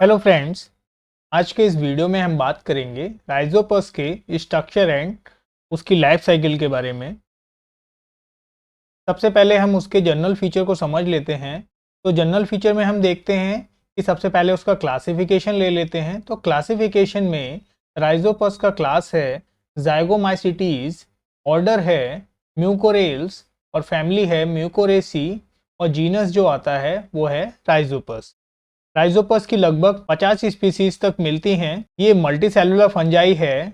Hello friends, आज के इस वीडियो में हम बात करेंगे राइजोपस के स्ट्रक्चर एंड उसकी लाइफ साइकिल के बारे में। सबसे पहले हम उसके जनरल फीचर को समझ लेते हैं। तो जनरल फीचर में हम देखते हैं कि सबसे पहले उसका क्लासिफिकेशन ले लेते हैं। तो क्लासिफिकेशन में राइजोपस का क्लास है ज़ाइगोमाइसीटीज, ऑर्डर है म्यूकोरेल्स और फैमिली है म्यूकोरेसी और जीनस जो आता है वो है राइजोपस। राइजोपस की लगभग 50 स्पीसीज तक मिलती हैं। ये मल्टी सेलुलर फंजाई है,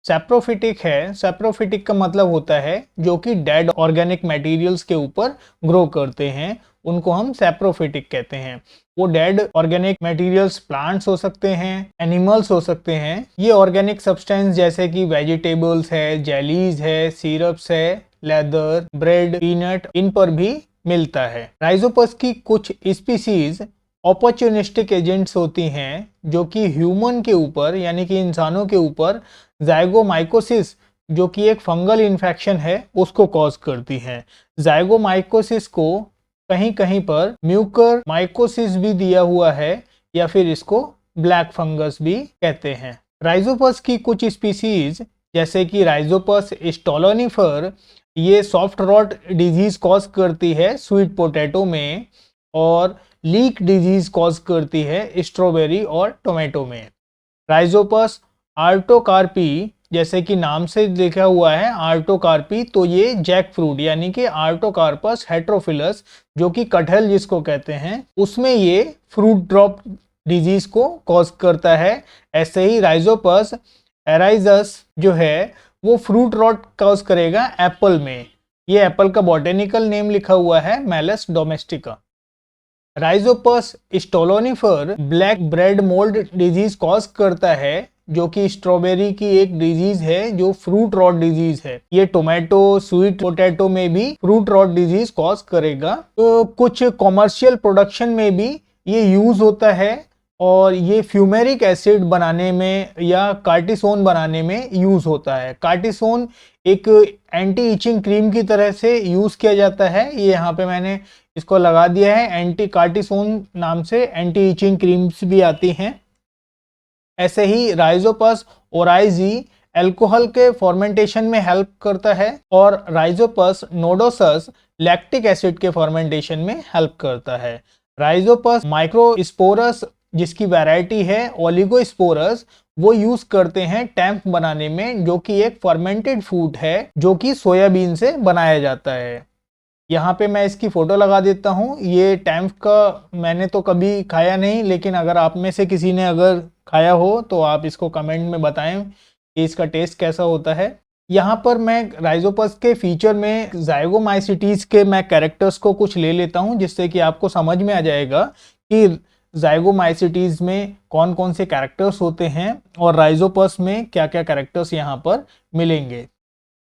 सैप्रोफिटिक है। सैप्रोफिटिक का मतलब होता है जो कि डेड ऑर्गेनिक मटेरियल्स के ऊपर ग्रो करते हैं, उनको हम सैप्रोफिटिक कहते हैं। वो डेड ऑर्गेनिक मटेरियल्स प्लांट्स हो सकते हैं, एनिमल्स हो सकते हैं। ये ऑर्गेनिक सब्सटेंस जैसे कि वेजिटेबल्स है, जेलीज है, सिरप्स है, लेदर, ब्रेड, पीनट, इन पर भी मिलता है। राइजोपस की कुछ स्पीसीज अपॉर्चुनिस्टिक एजेंट्स होती हैं जो कि ह्यूमन के ऊपर यानी कि इंसानों के ऊपर ज़ाइगोमाइकोसिस जो कि एक फंगल इन्फेक्शन है उसको कॉज करती हैं। ज़ाइगोमाइकोसिस को कहीं कहीं पर म्यूकर माइकोसिस भी दिया हुआ है या फिर इसको ब्लैक फंगस भी कहते हैं। राइजोपस की कुछ स्पीसीज जैसे कि राइजोपस स्टोलोनिफर, ये सॉफ्ट रॉट डिजीज कॉज करती है स्वीट पोटैटो में, और लीक डिजीज कॉज करती है स्ट्रॉबेरी और टोमेटो में। राइजोपस आर्टोकार्पी, जैसे कि नाम से लिखा हुआ है आर्टोकार्पी, तो ये जैक फ्रूट यानी कि आर्टोकार्पस हेट्रोफिलस जो कि कटहल जिसको कहते हैं उसमें ये फ्रूट ड्रॉप डिजीज को कॉज करता है। ऐसे ही राइजोपस एराइजस जो है वो फ्रूट रॉट कॉज करेगा एप्पल में। ये एप्पल का बॉटेनिकल नेम लिखा हुआ है Malus domestica. Rhizopus stolonifer black bread mould disease cause करता है जो कि स्ट्रॉबेरी की एक डिजीज है जो फ्रूट रॉट डिजीज है। ये टोमेटो, स्वीट पोटैटो में भी फ्रूट रॉट डिजीज कॉज करेगा। तो कुछ कॉमर्शियल प्रोडक्शन में भी ये यूज होता है और ये फ्यूमेरिक एसिड बनाने में या कार्टिसोन बनाने में यूज होता है। कार्टिसोन एक एंटी इचिंग क्रीम की तरह से यूज किया जाता है। ये यहाँ पे मैंने इसको लगा दिया है, एंटी कार्टिसोन नाम से एंटी इचिंग क्रीम्स भी आती हैं। ऐसे ही राइजोपस ओराइजी अल्कोहल के फॉर्मेंटेशन में हेल्प करता है और राइजोपस नोडोसस लैक्टिक एसिड के फॉर्मेंटेशन में हेल्प करता है। राइजोपस माइक्रोस्पोरस जिसकी वैरायटी है ओलिगोस्पोरस, वो यूज करते हैं टैम्प बनाने में जो कि एक फर्मेंटेड फूड है जो कि सोयाबीन से बनाया जाता है। यहाँ पे मैं इसकी फ़ोटो लगा देता हूँ। ये टैम्प का मैंने तो कभी खाया नहीं, लेकिन अगर आप में से किसी ने अगर खाया हो तो आप इसको कमेंट में बताएं कि इसका टेस्ट कैसा होता है। यहाँ पर मैं राइजोपस के फीचर में ज़ाइगोमाइसीटीज के मैं कैरेक्टर्स को कुछ ले लेता हूँ जिससे कि आपको समझ में आ जाएगा कि ज़ाइगोमाइसीटीज में कौन कौन से कैरेक्टर्स होते हैं और राइजोपस में क्या क्या कैरेक्टर्स यहाँ पर मिलेंगे।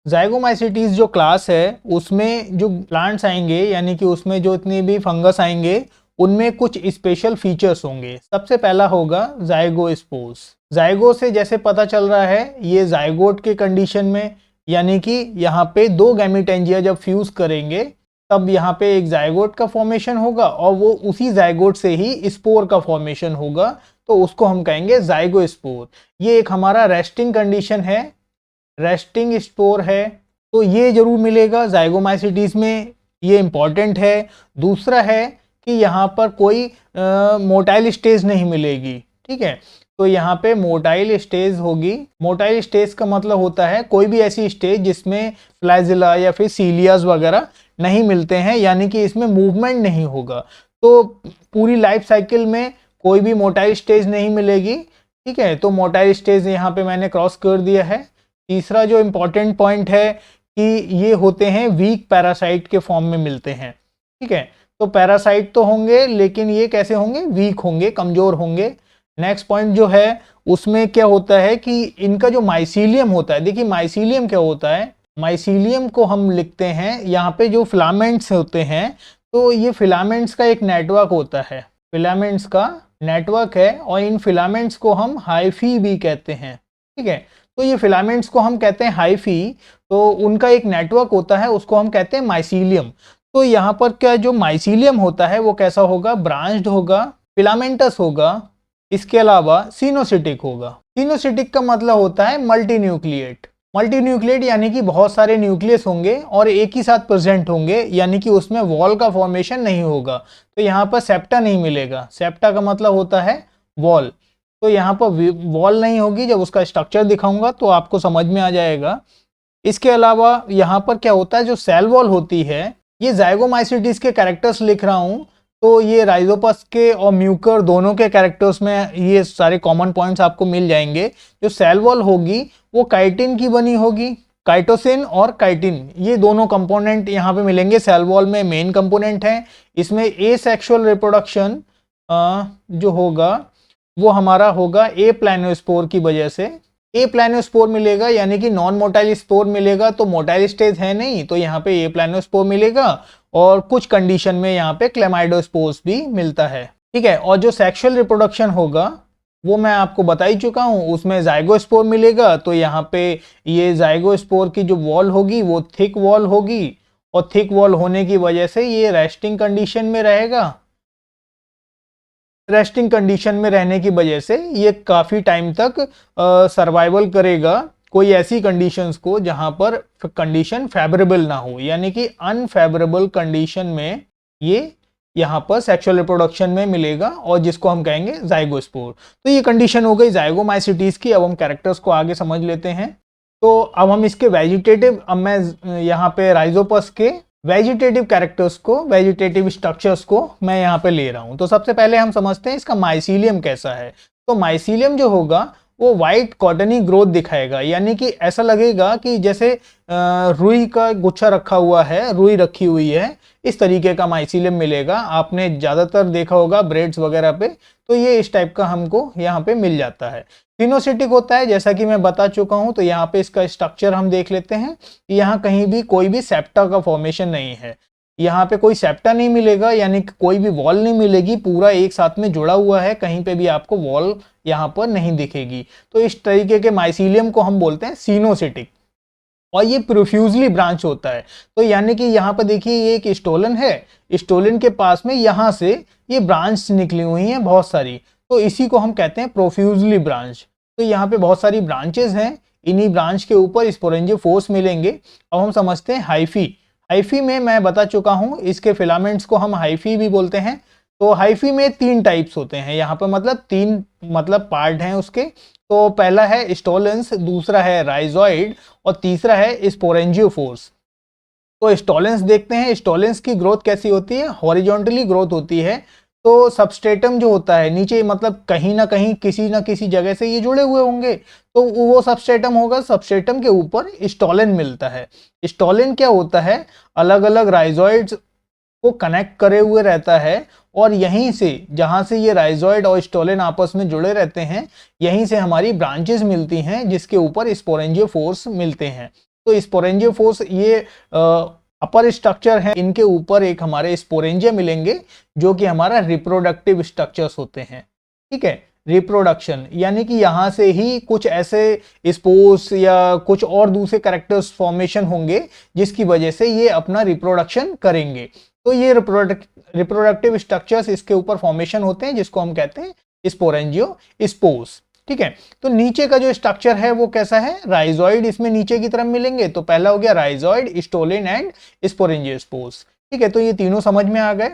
ज़ाइगोमाइसीटीज जो क्लास है उसमें जो प्लांट्स आएंगे यानी कि उसमें जो इतने भी फंगस आएंगे उनमें कुछ स्पेशल फीचर्स होंगे। सबसे पहला होगा जाइगोस्पोर्स। जाइगो से जैसे पता चल रहा है ये जाइगोट के कंडीशन में, यानी कि यहाँ पे दो गैमीटेंजिया जब फ्यूज करेंगे तब यहाँ पे एक जाइगोट का फॉर्मेशन होगा और वो उसी जाइगोट से ही स्पोर का फॉर्मेशन होगा, तो उसको हम कहेंगे जाइगोस्पोर। ये एक हमारा रेस्टिंग कंडीशन है, रेस्टिंग स्पोर है, तो ये जरूर मिलेगा ज़ाइगोमाइसीटीज में, ये इंपॉर्टेंट है। दूसरा है कि यहाँ पर कोई मोटाइल स्टेज नहीं मिलेगी, ठीक है। तो यहाँ पे मोटाइल स्टेज होगी। मोटाइल स्टेज का मतलब होता है कोई भी ऐसी स्टेज जिसमें फ्लैजिला या फिर सीलियाज वगैरह नहीं मिलते हैं, यानी कि इसमें मूवमेंट नहीं होगा। तो पूरी लाइफ साइकिल में कोई भी मोटाइल स्टेज नहीं मिलेगी, ठीक है। तो मोटाइल स्टेज यहाँ पे मैंने क्रॉस कर दिया है। तीसरा जो इम्पोर्टेंट पॉइंट है कि ये होते हैं वीक पैरासाइट के फॉर्म में मिलते हैं, ठीक है। तो पैरासाइट तो होंगे लेकिन ये कैसे होंगे, वीक होंगे, कमजोर होंगे। नेक्स्ट पॉइंट जो है उसमें क्या होता है कि इनका जो माइसीलियम होता है, देखिए माइसीलियम क्या होता है, माइसीलियम को हम लिखते हैं यहाँ पे जो फिलामेंट्स होते हैं, तो ये फिलामेंट्स का एक नेटवर्क होता है, फिलामेंट्स का नेटवर्क है और इन फिलामेंट्स को हम हाइफी भी कहते हैं, ठीक है। तो ये फिलामेंट्स को हम कहते हैं हाइफी, तो उनका एक नेटवर्क होता है उसको हम कहते हैं माइसीलियम। तो यहाँ पर क्या जो माइसीलियम होता है वो कैसा होगा, ब्रांच्ड होगा, फिलामेंटस होगा, इसके अलावा सिनोसिटिक होगा। सिनोसिटिक का मतलब होता है मल्टी न्यूक्लिएट। मल्टी न्यूक्लिएट यानी कि बहुत सारे न्यूक्लियस होंगे और एक ही साथ प्रेजेंट होंगे, यानी कि उसमें वॉल का फॉर्मेशन नहीं होगा। तो यहाँ पर सेप्टा नहीं मिलेगा। सेप्टा का मतलब होता है वॉल। तो यहाँ पर वॉल नहीं होगी। जब उसका स्ट्रक्चर दिखाऊंगा तो आपको समझ में आ जाएगा। इसके अलावा यहाँ पर क्या होता है, जो सेल वॉल होती है, ये ज़ाइगोमाइसीटीज के कैरेक्टर्स लिख रहा हूँ, तो ये राइजोपस के और म्यूकर दोनों के कैरेक्टर्स में ये सारे कॉमन पॉइंट्स आपको मिल जाएंगे। जो सेल वॉल होगी वो काइटिन की बनी होगी। काइटोसिन और काइटिन ये दोनों कंपोनेंट यहाँ पे मिलेंगे। सेल वॉल में मेन कंपोनेंट है। इसमें एसेक्सुअल रिप्रोडक्शन जो होगा वो हमारा होगा ए प्लानोस्पोर की वजह से। ए प्लानोस्पोर मिलेगा यानी कि नॉन मोटाइल स्पोर मिलेगा, तो मोटाइल स्टेज है नहीं, तो यहाँ पे ए प्लानोस्पोर मिलेगा। और कुछ कंडीशन में यहाँ पे क्लेमाइडोस्पोर्स भी मिलता है, ठीक है। और जो सेक्सुअल रिप्रोडक्शन होगा वो मैं आपको बता ही चुका हूँ, उसमें जाइगोस्पोर मिलेगा। तो यहाँ पे ये जाइगोस्पोर की जो वॉल होगी वो थिक वॉल होगी, और थिक वॉल होने की वजह से ये रेस्टिंग कंडीशन में रहेगा। रेस्टिंग कंडीशन में रहने की वजह से ये काफ़ी टाइम तक सर्वाइवल करेगा कोई ऐसी कंडीशंस को जहां पर कंडीशन फेवरेबल ना हो, यानी कि अनफेवरेबल कंडीशन में ये यहाँ पर सेक्सुअल रिप्रोडक्शन में मिलेगा, और जिसको हम कहेंगे जाइगोस्पोर। तो ये कंडीशन हो गई जाइगोमाइसीटीज की। अब हम कैरेक्टर्स को आगे समझ लेते हैं। तो अब हम इसके वेजिटेटिव, अब मैं यहाँ पे राइजोपस के वेजिटेटिव कैरेक्टर्स को, वेजिटेटिव स्ट्रक्चर्स को मैं यहाँ पे ले रहा हूँ। तो सबसे पहले हम समझते हैं इसका माइसीलियम कैसा है। तो माइसीलियम जो होगा वो वाइट कॉटनी ग्रोथ दिखाएगा, यानी कि ऐसा लगेगा कि जैसे रुई का गुच्छा रखा हुआ है, रुई रखी हुई है, इस तरीके का माइसीलियम मिलेगा। आपने ज़्यादातर देखा होगा ब्रेड्स वगैरह पे, तो ये इस टाइप का हमको यहाँ पे मिल जाता है। सिनोसिटिक होता है जैसा कि मैं बता चुका हूँ। तो यहाँ पे इसका स्ट्रक्चर हम देख लेते हैं। यहाँ कहीं भी कोई भी सेप्टा का फॉर्मेशन नहीं है। यहाँ पे कोई सेप्टा नहीं मिलेगा, यानी कि कोई भी वॉल नहीं मिलेगी, पूरा एक साथ में जुड़ा हुआ है, कहीं पे भी आपको वॉल यहाँ पर नहीं दिखेगी। तो इस तरीके के माइसीलियम को हम बोलते हैं सिनोसिटिक, और ये प्रोफ्यूजली ब्रांच होता है। तो यानी कि यहाँ पर देखिए ये एक स्टोलन है, स्टोलन के पास में यहाँ से ये ब्रांच निकली हुई हैं बहुत सारी, तो इसी को हम कहते हैं प्रोफ्यूजली ब्रांच। तो यहाँ पे बहुत सारी ब्रांचेस हैं, इन्हीं ब्रांच के ऊपर स्पोरेंजियोफोर्स मिलेंगे। अब हम समझते हैं हाइफी। हाइफी में मैं बता चुका हूँ, इसके फिलामेंट्स को हम हाइफी भी बोलते हैं। तो हाइफी में 3 टाइप्स होते हैं यहाँ पर, मतलब 3 मतलब पार्ट हैं उसके। तो पहला है स्टोलेंस, दूसरा है राइजॉइड, और तीसरा है स्पोरेंजियोफोर्स। तो स्टोलेंस देखते हैं। स्टोलेंस की ग्रोथ कैसी होती है, हॉरिजॉन्टली ग्रोथ होती है। तो सबस्ट्रेटम जो होता है नीचे, मतलब कहीं ना कहीं किसी ना किसी जगह से ये जुड़े हुए होंगे, तो वो सबस्ट्रेटम होगा। सबस्ट्रेटम के ऊपर स्टोलेन मिलता है। स्टोलेन क्या होता है, अलग अलग राइजॉइड्स को कनेक्ट करे हुए रहता है, और यहीं से, जहां से ये राइजॉइड और स्टोलेन आपस में जुड़े रहते हैं, यहीं से हमारी ब्रांचेस मिलती हैं, जिसके ऊपर स्पोरेंजियोफोर्स मिलते हैं। तो स्पोरेंजियोफोर्स ये अपर स्ट्रक्चर है, इनके ऊपर एक हमारे स्पोरेंजिया मिलेंगे, जो कि हमारा रिप्रोडक्टिव स्ट्रक्चर्स होते हैं, ठीक है। रिप्रोडक्शन यानी कि यहाँ से ही कुछ ऐसे स्पोर्स या कुछ और दूसरे कैरेक्टर्स फॉर्मेशन होंगे, जिसकी वजह से ये अपना रिप्रोडक्शन करेंगे। तो ये रिप्रोडक्टिव स्ट्रक्चर्स इसके ऊपर फॉर्मेशन होते हैं, जिसको हम कहते हैं स्पोरेंजियो स्पोर्स, ठीक है। तो नीचे का जो स्ट्रक्चर है वो कैसा है, राइजॉइड इसमें नीचे की तरफ मिलेंगे। तो पहला हो गया राइजॉइड, स्टोलेन एंड स्पोरेंजियोस्पोर्स, ठीक है। तो ये तीनों समझ में आ गए।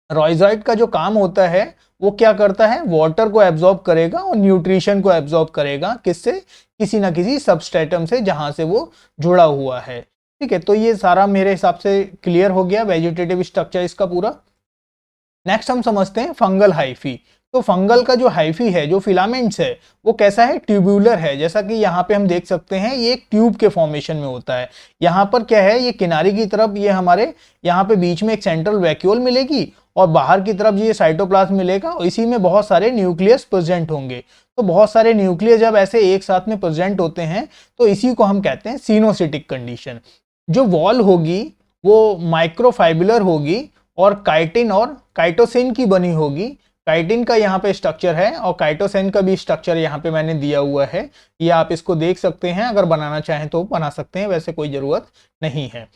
राइजॉइड का जो काम होता है वो क्या करता है, वाटर को एब्जॉर्ब करेगा और न्यूट्रिशन को एब्जॉर्ब करेगा, किससे, किसी ना किसी सबस्ट्रेटम से जहां से वो जुड़ा हुआ है, ठीक है। तो ये सारा मेरे हिसाब से क्लियर हो गया वेजिटेटिव स्ट्रक्चर इसका पूरा। नेक्स्ट हम समझते हैं फंगल हाइफी। तो फंगल का जो हाइफी है, जो फिलामेंट्स है, वो कैसा है, ट्यूब्यूलर है। जैसा कि यहाँ पे हम देख सकते हैं, ये एक ट्यूब के फॉर्मेशन में होता है। यहाँ पर क्या है, ये किनारे की तरफ ये हमारे यहाँ पे बीच में एक सेंट्रल वैक्यूल मिलेगी, और बाहर की तरफ ये साइटोप्लाज्म मिलेगा, और इसी में बहुत सारे न्यूक्लियस प्रेजेंट होंगे। तो बहुत सारे न्यूक्लियस जब ऐसे एक साथ में प्रेजेंट होते हैं, तो इसी को हम कहते हैं सिनोसिटिक कंडीशन। जो वॉल होगी वो माइक्रोफाइबुलर होगी, और काइटिन और काइटोसिन की बनी होगी। काइटिन का यहाँ पे स्ट्रक्चर है, और काइटोसिन का भी स्ट्रक्चर यहाँ पे मैंने दिया हुआ है। ये आप इसको देख सकते हैं, अगर बनाना चाहें तो बना सकते हैं, वैसे कोई ज़रूरत नहीं है।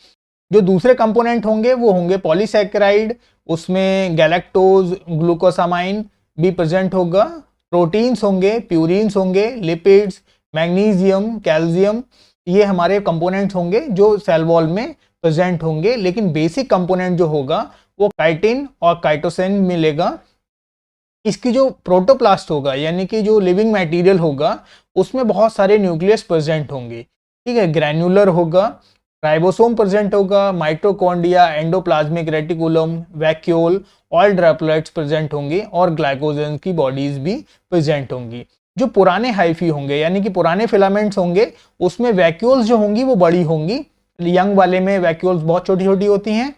जो दूसरे कंपोनेंट होंगे वो होंगे पॉलीसैकेराइड, उसमें गैलेक्टोज, ग्लूकोसामाइन भी प्रेजेंट होगा, प्रोटीन्स होंगे, प्यूरिन्स होंगे, लिपिड्स, मैग्नीशियम, कैल्शियम, ये हमारे कंपोनेंट्स होंगे जो सेल वॉल में प्रेजेंट होंगे। लेकिन बेसिक कंपोनेंट जो होगा वो काइटिन और काइटोसिन मिलेगा। इसकी जो प्रोटोप्लास्ट होगा यानी कि जो लिविंग मटेरियल होगा उसमें बहुत सारे न्यूक्लियस प्रेजेंट होंगे, ठीक है। ग्रैन्युलर होगा, राइबोसोम प्रेजेंट होगा, mitochondria, endoplasmic reticulum, vacuole, oil droplets present होंगे और ग्लाइकोजन की बॉडीज भी प्रेजेंट होंगी। जो पुराने हाइफी होंगे यानी कि पुराने फिलामेंट्स होंगे उसमें वैक्यूल्स जो होंगी वो बड़ी होंगी, यंग वाले में वैक्यूल्स बहुत छोटी छोटी होती हैं।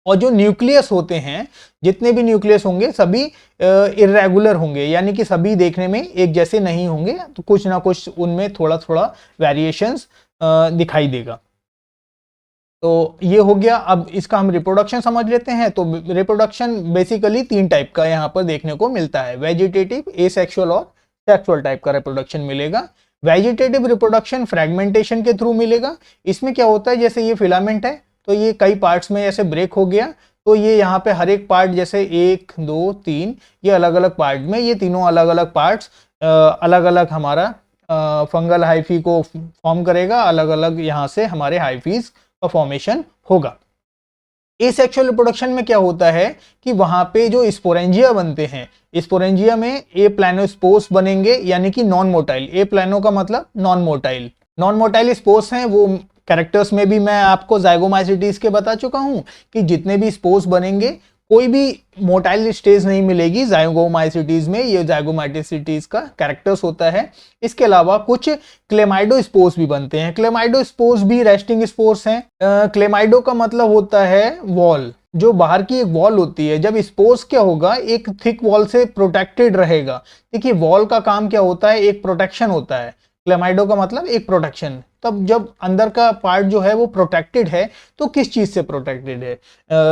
और जो न्यूक्लियस होते हैं, जितने भी न्यूक्लियस होंगे सभी इर्रेगुलर होंगे यानी कि सभी देखने में एक जैसे नहीं होंगे, तो कुछ ना कुछ उनमें थोड़ा थोड़ा वेरिएशंस दिखाई देगा। तो ये हो गया। अब इसका हम रिप्रोडक्शन समझ लेते हैं। तो रिप्रोडक्शन बेसिकली 3 टाइप का यहाँ पर देखने को मिलता है, वेजिटेटिव, एसेक्सुअल और सेक्सुअल टाइप का रिप्रोडक्शन मिलेगा। वेजिटेटिव रिप्रोडक्शन फ्रेगमेंटेशन के थ्रू मिलेगा। इसमें क्या होता है, जैसे ये फिलामेंट है तो ये कई पार्ट्स में ऐसे ब्रेक हो गया, तो ये यहाँ पे हर एक पार्ट जैसे 1 2 3 ये अलग अलग पार्ट में, ये तीनों अलग अलग पार्ट्स अलग अलग हमारा फंगल हाइफी को फॉर्म करेगा, अलग अलग यहाँ से हमारे हाइफीज का फॉर्मेशन होगा। एसेक्सुअल रिप्रोडक्शन में क्या होता है कि वहां पे जो स्पोरेंजिया बनते हैं, स्पोरेंजिया में ए प्लानोस्पोर्स बनेंगे यानी कि नॉन मोटाइल। ए प्लानो का मतलब non motile, non motile spores हैं। वो कैरेक्टर्स में भी मैं आपको जाइगोमाइसिटीज के बता चुका हूं कि जितने भी स्पोर्स बनेंगे कोई भी मोटाइल स्टेज नहीं मिलेगी जाइगोमाइसिटीज में, ये जाइगोमाइसिटीज का कैरेक्टर्स होता है। इसके अलावा कुछ क्लेमाइडो स्पोर्स भी बनते हैं। क्लेमाइडो स्पोर्स भी रेस्टिंग स्पोर्स हैं। क्लेमाइडो का मतलब होता है वॉल, जो बाहर की एक वॉल होती है। जब स्पोर्स क्या होगा, एक थिक वॉल से प्रोटेक्टेड रहेगा। देखिए वॉल का काम क्या होता है, एक प्रोटेक्शन होता है। क्लेमाइडो का मतलब एक प्रोटेक्शन। तब जब अंदर का पार्ट जो है वो प्रोटेक्टेड है, तो किस चीज से प्रोटेक्टेड है,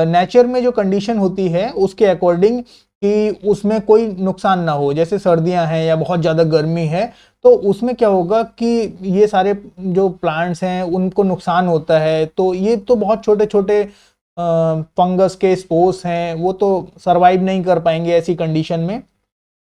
नेचर में जो कंडीशन होती है उसके अकॉर्डिंग कि उसमें कोई नुकसान ना हो, जैसे सर्दियां हैं या बहुत ज़्यादा गर्मी है, तो उसमें क्या होगा कि ये सारे जो प्लांट्स हैं उनको नुकसान होता है। तो ये तो बहुत छोटे छोटे फंगस के स्पोर्स हैं, वो तो सरवाइव नहीं कर पाएंगे ऐसी कंडीशन में।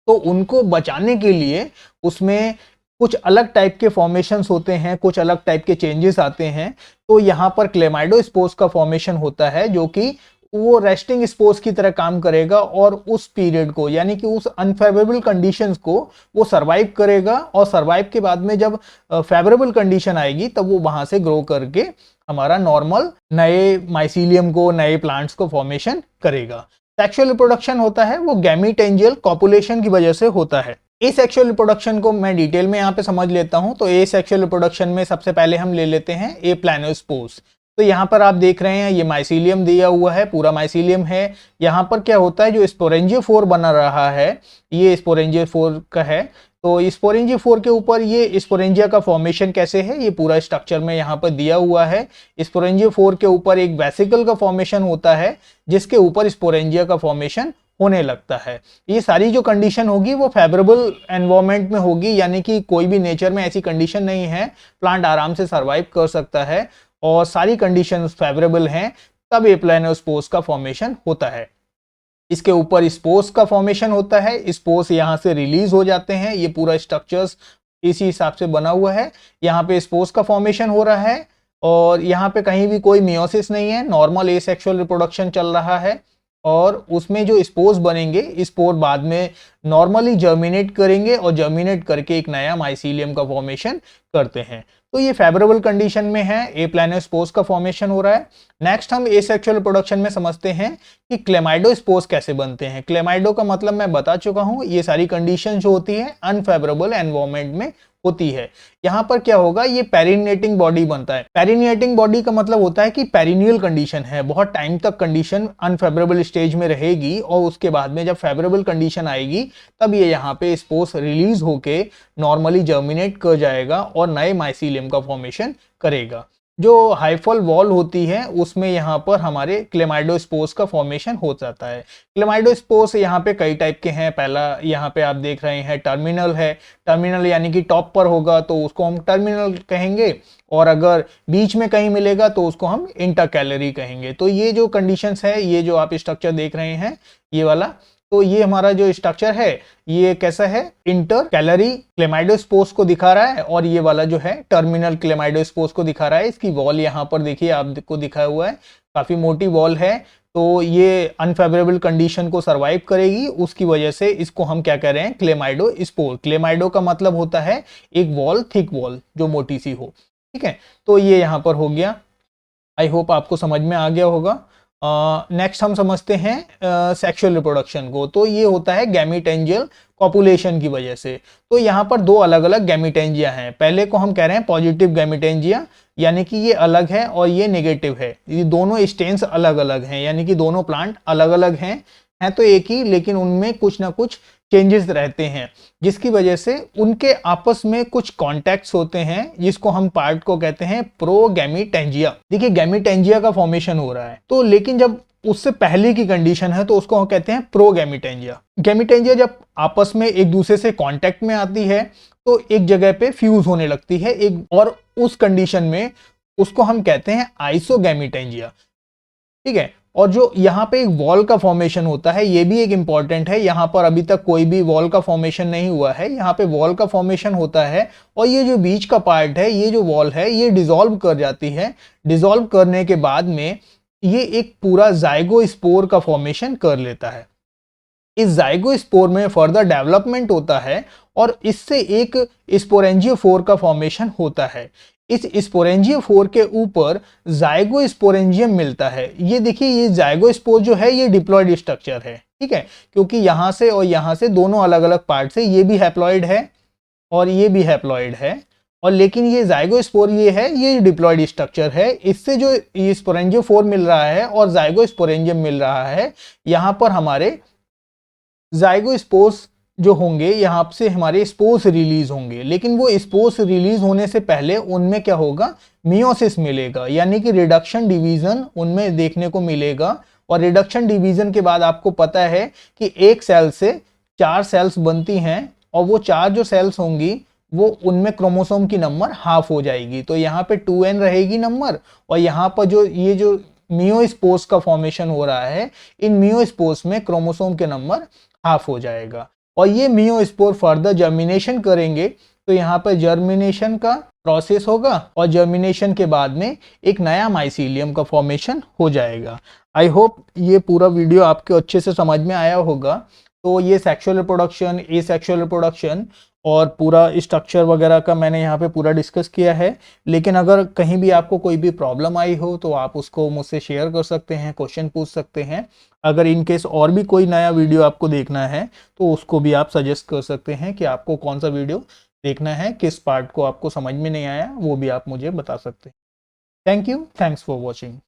तो उनको बचाने के लिए उसमें कुछ अलग टाइप के फॉर्मेशंस होते हैं, कुछ अलग टाइप के चेंजेस आते हैं। तो यहाँ पर क्लेमाइडो स्पोर्स का फॉर्मेशन होता है जो कि वो रेस्टिंग स्पोर्स की तरह काम करेगा और उस पीरियड को यानी कि उस अनफेवरेबल कंडीशंस को वो सरवाइव करेगा, और सरवाइव के बाद में जब फेवरेबल कंडीशन आएगी तब वो वहां से ग्रो करके हमारा नॉर्मल नए माइसीलियम को, नए प्लांट्स को फॉर्मेशन करेगा। सेक्सुअल रिप्रोडक्शन होता है वो गैमीटेंजियल कॉपुलेशन की वजह से होता है। एसेक्सुअल रिप्रोडक्शन को मैं डिटेल में यहाँ पे समझ लेता हूँ। तो एसेक्सुअल रिप्रोडक्शन में सबसे पहले हम ले लेते हैं ए प्लानोस्पोर्स। तो यहाँ पर आप देख रहे हैं ये माइसीलियम दिया हुआ है, पूरा माइसीलियम है। यहाँ पर क्या होता है, जो स्पोरेंजियोफोर बना रहा है ये स्पोरेंजियोफोर का है। तो स्पोरेंजियोफोर के ऊपर ये स्पोरेंजिया का फॉर्मेशन कैसे है, ये पूरा स्ट्रक्चर में यहाँ पर दिया हुआ है। स्पोरेंजियोफोर के ऊपर एक वेसिकल का फॉर्मेशन होता है जिसके ऊपर स्पोरेंजिया का फॉर्मेशन होने लगता है। ये सारी जो कंडीशन होगी वो फेवरेबल एनवायरनमेंट में होगी, यानी कि कोई भी नेचर में ऐसी कंडीशन नहीं है, प्लांट आराम से सरवाइव कर सकता है और सारी कंडीशंस फेवरेबल हैं, तब ये प्लानोस्पोर्स का फॉर्मेशन होता है। इसके ऊपर स्पोर्स का फॉर्मेशन होता है, स्पोर्स यहाँ से रिलीज हो जाते हैं। ये पूरा स्ट्रक्चर्स इसी हिसाब से बना हुआ है। यहाँ पे स्पोर्स का फॉर्मेशन हो रहा है और यहाँ पे कहीं भी कोई मियोसिस नहीं है, नॉर्मल एसेक्सुअल रिप्रोडक्शन चल रहा है। और उसमें जो स्पोर्स बनेंगे, स्पोर बाद में नॉर्मली जर्मिनेट करेंगे और जर्मिनेट करके एक नया माइसीलियम का फॉर्मेशन करते हैं। तो ये फेवरेबल कंडीशन में है, ए प्लानोस्पोर्स का फॉर्मेशन हो रहा है। नेक्स्ट हम एसेक्सुअल रिप्रोडक्शन में समझते हैं कि क्लेमाइडोस्पोर्स कैसे बनते हैं। क्लेमाइडो का मतलब मैं बता चुका हूं, ये सारी कंडीशन जो होती है अनफेवरेबल एनवायरनमेंट में होती है। यहाँ पर क्या होगा, ये पेरिनिएटिंग बॉडी बनता है। पेरिनिएटिंग बॉडी का मतलब होता है कि पेरिनियल कंडीशन है, बहुत टाइम तक कंडीशन अनफेवरेबल स्टेज में रहेगी और उसके बाद में जब फेवरेबल कंडीशन आएगी तब ये यहाँ पे स्पोर्स रिलीज होके नॉर्मली जर्मिनेट कर जाएगा और नए माइसीलियम का फॉर्मेशन करेगा। जो हाइफल वॉल होती है उसमें यहाँ पर हमारे क्लेमाइडोस्पोर्स का फॉर्मेशन हो जाता है। क्लेमाइडोस्पोर्स यहाँ पे कई टाइप के हैं। पहला यहाँ पे आप देख रहे हैं टर्मिनल है, टर्मिनल यानी कि टॉप पर होगा तो उसको हम टर्मिनल कहेंगे, और अगर बीच में कहीं मिलेगा तो उसको हम इंटरकैलरी कहेंगे। तो ये जो कंडीशंस है, ये जो आप स्ट्रक्चर देख रहे हैं ये वाला, तो ये हमारा जो स्ट्रक्चर है ये कैसा है, इंटर कैलरी क्लेमाइडोस्पोर्स को दिखा रहा है और ये वाला जो है टर्मिनल क्लेमाइडोस्पोर्स को दिखा रहा है। इसकी वॉल यहाँ पर देखिए आपको दिखाया हुआ है, काफी मोटी वॉल है। तो ये अनफेवरेबल कंडीशन को सरवाइव करेगी, उसकी वजह से इसको हम क्या कह रहे हैं, क्लेमाइडोस्पोर। क्लेमाइडो का मतलब होता है एक वॉल, थिक वॉल जो मोटी सी हो। ठीक है, तो ये यहाँ पर हो गया। आई होप आपको समझ में आ गया होगा। नेक्स्ट हम समझते हैं सेक्सुअल रिप्रोडक्शन को। तो ये होता है गैमीटेंजियल कॉपुलेशन की वजह से। तो यहाँ पर दो अलग अलग गैमीटेंजिया हैं। पहले को हम कह रहे हैं पॉजिटिव गैमीटेंजिया, यानी कि ये अलग है, और ये नेगेटिव है। ये दोनों स्टेन्स अलग अलग हैं, यानी कि दोनों प्लांट अलग अलग हैं तो एक ही, लेकिन उनमें कुछ ना कुछ चेंजेस रहते हैं, जिसकी वजह से उनके आपस में कुछ कॉन्टैक्ट्स होते हैं, जिसको हम पार्ट को कहते हैं प्रोगैमीटेंजिया। देखिए गैमीटेंजिया का फॉर्मेशन हो रहा है, तो लेकिन जब उससे पहले की कंडीशन है तो उसको हम कहते हैं प्रोगैमीटेंजिया। गैमीटेंजिया जब आपस में एक दूसरे से कांटेक्ट में आती है तो एक जगह पे फ्यूज होने लगती है एक, और उस कंडीशन में उसको हम कहते हैं आइसोगैमीटेंजिया। ठीक है, और जो यहाँ पे एक वॉल का फॉर्मेशन होता है ये भी एक इंपॉर्टेंट है। यहाँ पर अभी तक कोई भी वॉल का फॉर्मेशन नहीं हुआ है, यहाँ पे वॉल का फॉर्मेशन होता है, और ये जो बीच का पार्ट है, ये जो वॉल है, ये डिसॉल्व कर जाती है। डिसॉल्व करने के बाद में ये एक पूरा जाइगोस्पोर का फॉर्मेशन कर लेता है। इस जाइगोस्पोर में फर्दर डेवलपमेंट होता है और इससे एक स्पोरेंजियोफोर का फॉर्मेशन होता है। इस स्पोरेंजियोफोर के ऊपर जाइगोस्पोरेंजियम मिलता है। ये देखिए, ये जाइगोस्पोर जो है ये डिप्लॉयड स्ट्रक्चर है। ठीक है, क्योंकि यहां से और यहां से दोनों अलग अलग पार्ट से ये भी हैप्लॉइड है और ये भी हैप्लॉइड है, और लेकिन ये जाइगोस्पोर ये है, ये डिप्लॉयड स्ट्रक्चर है। इससे जो ये स्पोरेंजियोफोर मिल रहा है और जाइगोस्पोरेंजियम मिल रहा है, यहाँ पर हमारे जाइगोस्पोर्स जो होंगे, यहाँ से हमारे स्पोर्स रिलीज होंगे, लेकिन वो स्पोर्स रिलीज होने से पहले उनमें क्या होगा, मियोसिस मिलेगा, यानी कि रिडक्शन डिवीजन उनमें देखने को मिलेगा। और रिडक्शन डिवीजन के बाद आपको पता है कि एक सेल से 4 सेल्स बनती हैं, और वो 4 जो सेल्स होंगी वो उनमें क्रोमोसोम की नंबर हाफ हो जाएगी। तो यहाँ पे 2n रहेगी नंबर, और यहाँ पर जो ये जो मियोस्पोर्स का फॉर्मेशन हो रहा है, इन मियोस्पोर्स में क्रोमोसोम के नंबर हाफ हो जाएगा, और ये मियोस्पोर फर्दर जर्मिनेशन करेंगे। तो यहाँ पर जर्मिनेशन का प्रोसेस होगा, और जर्मिनेशन के बाद में एक नया माइसीलियम का फॉर्मेशन हो जाएगा। आई होप ये पूरा वीडियो आपके अच्छे से समझ में आया होगा। तो ये सेक्सुअल रिप्रोडक्शन, एसेक्सुअल रिप्रोडक्शन और पूरा स्ट्रक्चर वगैरह का मैंने यहाँ पे पूरा डिस्कस किया है। लेकिन अगर कहीं भी आपको कोई भी प्रॉब्लम आई हो तो आप उसको मुझसे शेयर कर सकते हैं, क्वेश्चन पूछ सकते हैं। अगर इन केस और भी कोई नया वीडियो आपको देखना है तो उसको भी आप सजेस्ट कर सकते हैं कि आपको कौन सा वीडियो देखना है, किस पार्ट को आपको समझ में नहीं आया वो भी आप मुझे बता सकते हैं। Thank you, thanks for watching.